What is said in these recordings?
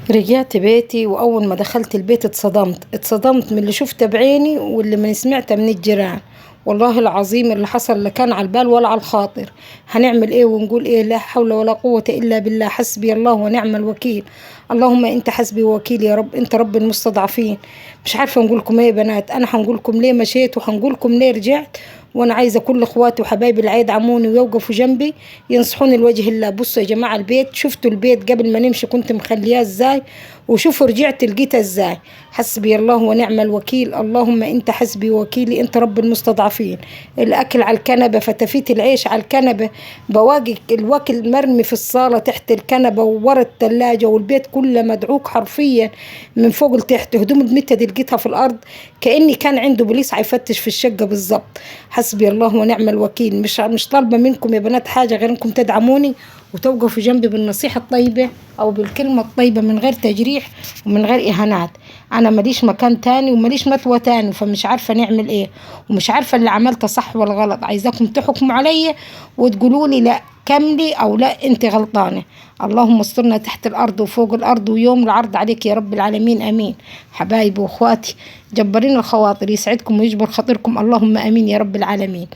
رجعت بيتي، وأول ما دخلت البيت اتصدمت من اللي شفته بعيني واللي من سمعته من الجيران. والله العظيم اللي حصل لا كان على البال ولا على الخاطر. هنعمل ايه ونقول ايه؟ لا حول ولا قوة الا بالله، حسبي الله ونعم الوكيل. اللهم انت حسبي وكيل يا رب، انت رب المستضعفين. مش عارفة نقول لكم ايه يا بنات، انا هنقول لكم ليه مشيت وهنقول لكم ليه رجعت. وانا عايزه كل اخواتي وحبايبي اللي يدعموني ويوقفوا جنبي ينصحوني لوجه الله. بصوا يا جماعه، البيت شفتوا البيت قبل ما نمشي كنت مخلياه ازاي، وشوفوا رجعت لقيتها ازاي. حسبي الله ونعم الوكيل. اللهم انت حسبي وكيلي، انت رب المستضعفين. الاكل على الكنبه، فتفيت العيش على الكنبه، بواقي الوكل مرمي في الصاله تحت الكنبه وورا الثلاجه، والبيت كله مدعوك حرفيا من فوق لتحت. هدوم بنتها دي لقيتها في الارض كاني كان عنده بوليس هيفتش في الشقه بالظبط. حسبي الله ونعم الوكيل. مش طالبه منكم يا بنات حاجه غير انكم تدعموني وتوقفوا جنبي بالنصيحه الطيبه او بالكلمه الطيبه من غير تجريح ومن غير اهانات. انا ماليش مكان تاني وماليش مثوى تاني، فمش عارفه نعمل ايه ومش عارفه اللي عملته صح ولا غلط. عايزاكم تحكموا عليا وتقولوا لي لا كملي او لا انت غلطانه. اللهم استرنا تحت الارض وفوق الارض ويوم العرض عليك يا رب العالمين، امين. حبايبي واخواتي جبارين الخواطر، يسعدكم ويجبر خاطركم، اللهم امين يا رب العالمين.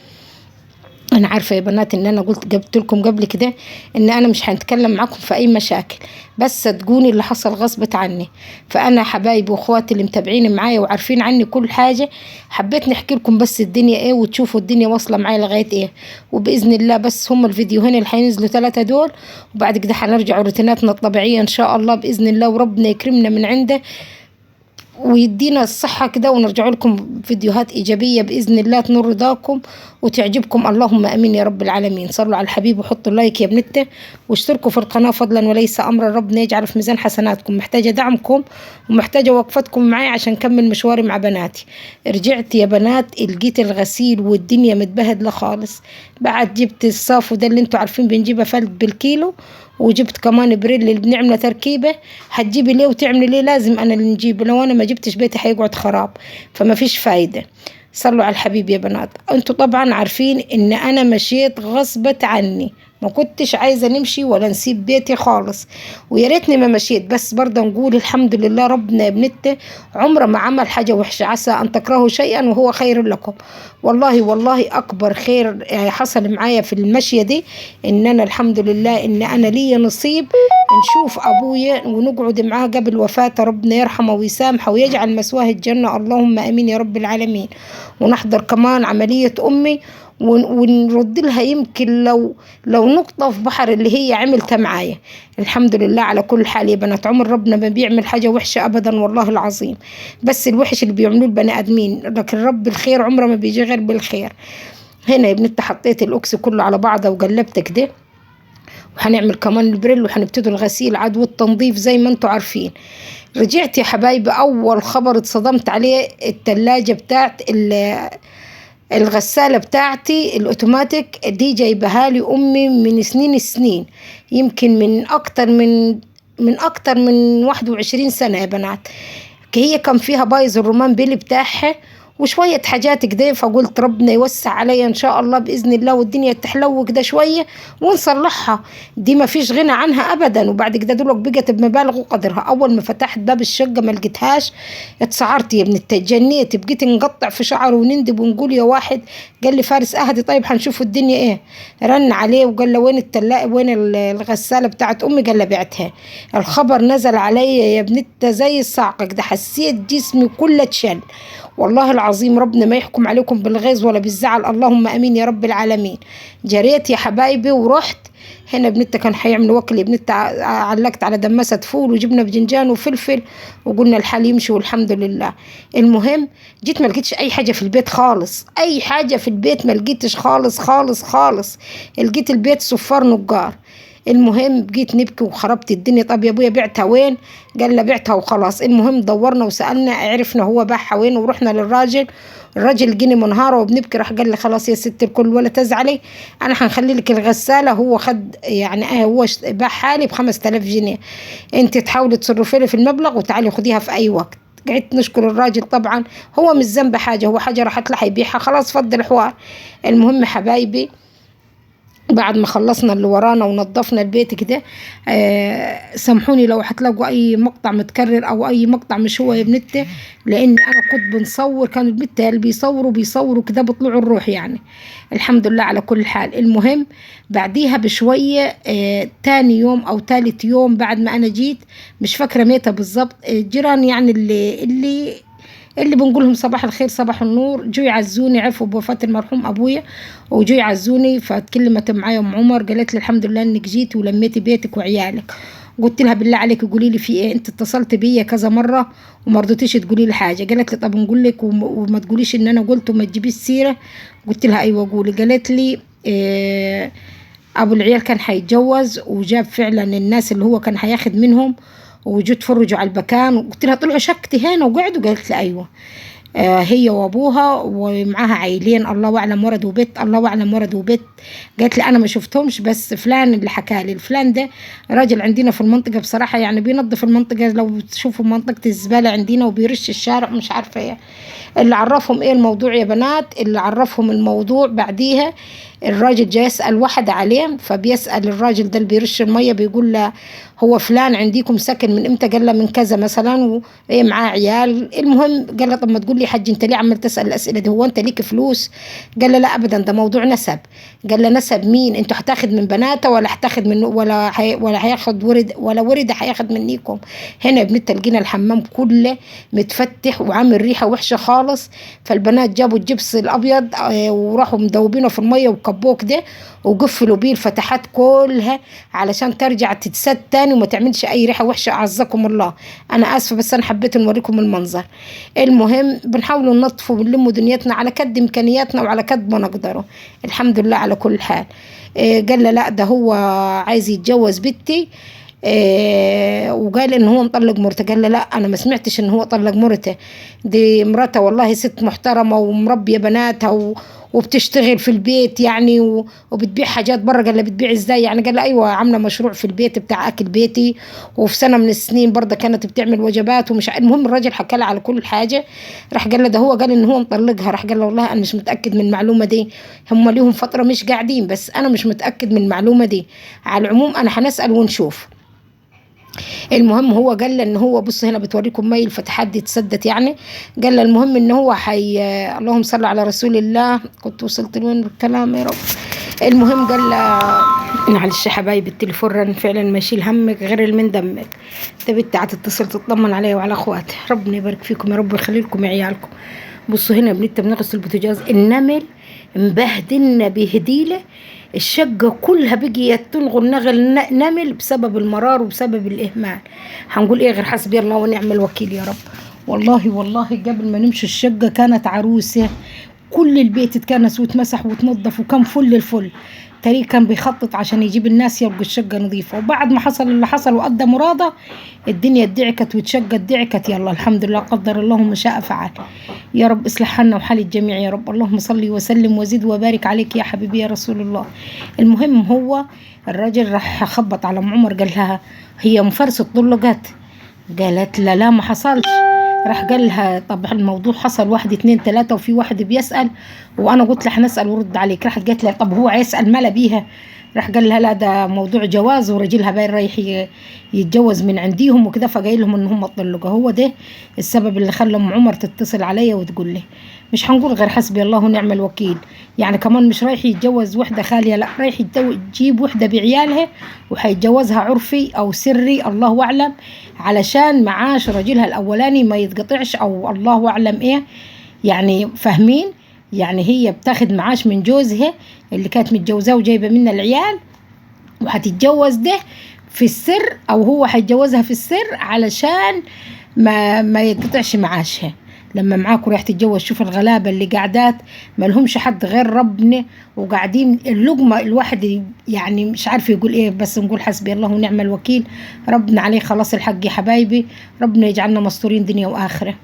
انا عارفه يا بنات ان انا قلت لكم قبل كده ان انا مش هنتكلم معاكم في اي مشاكل، بس صدقوني اللي حصل غصبت عني. فانا حبايبي واخواتي اللي متابعين معايا وعارفين عني كل حاجه، حبيت نحكي لكم بس الدنيا ايه وتشوفوا الدنيا واصله معايا لغايه ايه. وباذن الله بس هم الفيديوهين اللي هينزلوا 3 دول، وبعد كده هنرجع روتيناتنا الطبيعيه ان شاء الله باذن الله، وربنا يكرمنا من عنده ويدينا الصحة كده، ونرجع لكم فيديوهات إيجابية بإذن الله تنور رضاكم وتعجبكم، اللهم أمين يا رب العالمين. صلوا على الحبيب وحطوا اللايك يا بنته واشتركوا في القناة فضلا وليس أمرا، ربنا يجعل في ميزان حسناتكم. محتاجة دعمكم ومحتاجة وقفتكم معي عشان أكمل مشواري مع بناتي. رجعت يا بنات لقيت الغسيل والدنيا متبهدلة خالص. بعد جبت الصافو ده اللي انتوا عارفين بنجيبه فلت بالكيلو، وجبت كمان بريل اللي بنعمله تركيبه. هتجيبي ليه وتعملي ليه؟ لازم انا اللي نجيبه، لو انا ما جبتش بيتي هيقعد خراب، فما فيش فايده. صلوا على الحبيب يا بنات. انتوا طبعا عارفين ان انا مشيت غصبت عني، ما كنتش عايزه نمشي ولا نسيب بيتي خالص، ويا ريتني ما مشيت. بس برضه نقول الحمد لله، ربنا يا بنتي عمره ما عمل حاجه وحشه. عسى ان تكرهوا شيئا وهو خير لكم. والله والله اكبر خير حصل معايا في المشيه دي ان انا الحمد لله ان انا لي نصيب نشوف ابويا ونقعد معاه قبل وفاته، ربنا يرحمه ويسامحه ويجعل مسواه الجنه، اللهم امين يا رب العالمين. ونحضر كمان عمليه امي ونرد لها يمكن لو نقطة في بحر اللي هي عملتها معايا. الحمد لله على كل حال يا بنات. عمر ربنا ما بيعمل حاجة وحشة أبدا والله العظيم، بس الوحش اللي بيعملوه البني آدمين، لكن رب الخير عمره ما بيجي غير بالخير. هنا يا بنت حطيت الأكس كله على بعضه وقلبت كده، وهنعمل كمان البريل وهنبتدوا الغسيل عاد والتنظيف زي ما انتوا عارفين. رجعت يا حبايبي، أول خبر اتصدمت عليه التلاجة بتاعت الغسالة بتاعتي الأوتوماتيك دي، جايبها لي أمي من سنين، يمكن من أكتر من 21 سنة يا بنات. هي كان فيها بايظ الرومان بيلي بتاعها وشوية حاجات كده، فقلت ربنا يوسع عليا إن شاء الله بإذن الله والدنيا تحلو كده شوية ونصلحها. دي ما فيش غنى عنها أبدا. وبعد كده دلوقتي بقت بمبالغ وقدرها. أول ما فتحت باب الشقة ما لقيتهاش، اتسعرت يا ابني، اتجنيت، بقيت نقطع في شعره ونندب ونقول يا واحد. قال لي فارس أهدي طيب هنشوف الدنيا إيه. رن عليه وقال له وين وين الغسالة بتاعت أمي؟ قال له بعتها. الخبر نزل عليا يا ابنتي زي الصاعقة كده، حسيت جسمي كله اتشل. والله العظيم ربنا ما يحكم عليكم بالغيظ ولا بالزعل، اللهم امين يا رب العالمين. جريت يا حبايبي ورحت. هنا بنتي كان هيعمل وكل يا بنتي، علقت على دمسة فول وجبنه باذنجان وفلفل، وقلنا الحال يمشي والحمد لله. المهم جيت ما لقيتش اي حاجه في البيت خالص، اي حاجه في البيت ما لقيتش خالص خالص خالص. لقيت البيت صفار نجار. المهم بقيت نبكي وخربت الدنيا. طب يا ابويا بعتها وين؟ قال له بعتها وخلاص. المهم دورنا وسالنا، عرفنا هو باعها وين، ورحنا للراجل. الراجل جيني منهاره وبنبكي، راح قال لي خلاص يا ست الكل ولا تزعلي، انا هنخلي لك الغساله. هو خد يعني هو باعها لي ب5000 جنيه، انت تحاولي تصرفي لي في المبلغ وتعالي خديها في اي وقت. قعدت نشكر الراجل، طبعا هو مش ذنب حاجه، هو حاجه راحت له هيبيعها خلاص، فض الحوار. المهم حبايبي بعد ما خلصنا اللي ورانا ونظفنا البيت كده. سامحوني لو هتلاقوا اي مقطع متكرر او اي مقطع مش هو يا بنتي، لان انا كنت بنصور، كانوا البنت اللي بيصوروا كده بيطلعوا الروح يعني. الحمد لله على كل حال. المهم بعديها بشوية تاني يوم او تالت يوم بعد ما انا جيت، مش فاكرة متى بالظبط، الجيران يعني اللي بنقول لهم صباح الخير صباح النور، جو يعزوني، عرفوا بوفاة المرحوم ابويا وجو يعزوني. فتكلمت معايا ام عمر، قالت لي الحمد لله انك جيتي ولميتي بيتك وعيالك. قلت لها بالله عليك قولي لي في ايه، انت اتصلت بيا كذا مره وما رضيتيش تقولي لي حاجه. قالت لي طب نقول لك وما تقوليش ان انا قلت وما تجيبيش سيره. قلت لها ايوه قولي. قالت لي ابو العيال كان هيتجوز وجاب فعلا الناس اللي هو كان هياخد منهم، وجوا تفرجوا على المكان. قلت لها طلعوا شكتي هنا وقعدوا؟ قالت لي ايوه. هي وابوها ومعاها عيلين، الله اعلم ولد وبنت، الله اعلم ولد وبنت. قالت لي انا ما شفتهمش، بس فلان اللي حكى لي. الفلان ده راجل عندنا في المنطقه بصراحه، يعني بينظف المنطقه لو تشوفوا منطقه الزباله عندنا، وبيرش الشارع مش عارفه ايه. اللي عرفهم ايه الموضوع يا بنات، اللي عرفهم الموضوع بعديها الراجل جاي يسأل واحد عليه، فبيسأل الراجل ده اللي بيرش المية، بيقول له هو فلان عنديكم ساكن من امتى؟ قال له من كذا مثلا، وايه معاه عيال. المهم قال له طب ما تقول لي حج انت ليه عمال تسأل الأسئلة دي، هو انت ليك فلوس؟ قال له لا ابدا ده موضوع نسب. قال له نسب مين؟ انتوا هتاخد من بناته ولا هتاخد من ولا هياخد ورد ولا ورد هياخد منيكم؟ هنا يا بنت لقينا الحمام كله متفتح وعامل ريحه وحشه خالص. فالبنات جابوا الجبس الابيض وراحوا مدوبينه في الميه وكبوه كده وقفلوا بيه الفتحات كلها علشان ترجع تتسد تاني وما تعملش اي ريحه وحشه. اعزكم الله، انا اسفه بس انا حبيت نوريكم المنظر. المهم بنحاول ننظف ونلم دنيتنا على قد امكانياتنا وعلى قد ما نقدره. الحمد لله على كل حال. قال له لا ده هو عايز يتجوز بنتي. وقال ان هو مطلق مرته. قال له لا انا ما سمعتش ان هو طلق مرته، دي مرته والله ست محترمه ومربيه بناتها وبتشتغل في البيت يعني وبتبيع حاجات بره. قال له بتبيع ازاي يعني؟ قال له ايوه عامله مشروع في البيت بتاع اكل بيتي، وفي سنه من السنين برضه كانت بتعمل وجبات ومش المهم الراجل حكى له على كل حاجه. راح قال له ده هو قال ان هو مطلقها. راح قال له والله انا مش متاكد من المعلومه دي، هم ليهم فتره مش قاعدين بس انا مش متاكد من المعلومه دي. على العموم انا هنسال ونشوف. المهم هو قال له ان هو بص هنا بتوريكم مي الفتحات دي اتسدت يعني. قال له المهم ان هو اللهم صل على رسول الله، كنت وصلت لوين بالكلام يا رب. المهم قال له معلش يا حبايبي التليفون رن فعلا ما يشيل همك غير اللي من دمك. انت بنت هتتصل تطمن عليا وعلى اخواتي، ربنا يبارك فيكم يا رب ويخلي لكم عيالكم. بصوا هنا بنت بنغسل البوتاجاز، النمل مبهدلنا بهديله، الشقة كلها بقيت تلغوا النغل نمل بسبب المرار وبسبب الإهمال. هنقول إيه غير حسبي الله ونعم الوكيل يا رب. والله قبل ما نمشي الشقة كانت عروسة، كل البيت اتكنس واتمسح وتنظف وكان فل الفل. تاريخ كان بيخطط عشان يجيب الناس يلقوا الشقة نظيفة، وبعد ما حصل اللي حصل وأدى مراده الدنيا ادعكت والشقة ادعكت. يلا الحمد لله قدر الله ما شاء فعل. يا رب اصلح حالنا وحال الجميع يا رب. اللهم صل وسلم وزد وبارك عليك يا حبيبي يا رسول الله. المهم هو الراجل راح خبط على ام عمر، قال لها هي مفرسة طلقت؟ قالت لا ما حصلش. راح قال لها طب الموضوع حصل واحد اتنين تلاتة وفي واحد بيسأل وانا قلت له هنسأل ورد عليك. راحت قالت له طب هو هيسأل مالا بيها؟ راح قال لها لا ده موضوع جواز ورجلها باين رايح يتجوز من عنديهم وكده، فقايل لهم ان هم طلقوا. هو ده السبب اللي خلى ام عمر تتصل عليا وتقول لي. مش هنقول غير حسبي الله ونعم الوكيل. يعني كمان مش رايح يتجوز وحده خاليه، لا رايح يجيب وحده بعيالها وهيتجوزها عرفي او سري الله اعلم، علشان معاش راجلها الاولاني ما يتقطعش او الله اعلم ايه يعني، فاهمين؟ يعني هي بتاخد معاش من جوزها اللي كانت متجوزاه وجايبه منه العيال، وهتتجوز ده في السر او هو هيتجوزها في السر علشان ما يتقطعش معاشها. لما معاكم رايح تتجوز شوف الغلابه اللي قاعدات ما لهمش حد غير ربنا، وقاعدين اللقمه الواحد يعني مش عارف يقول ايه، بس نقول حسبي الله ونعم الوكيل. ربنا عليه خلاص الحق يا حبايبي، ربنا يجعلنا مستورين دنيا واخره.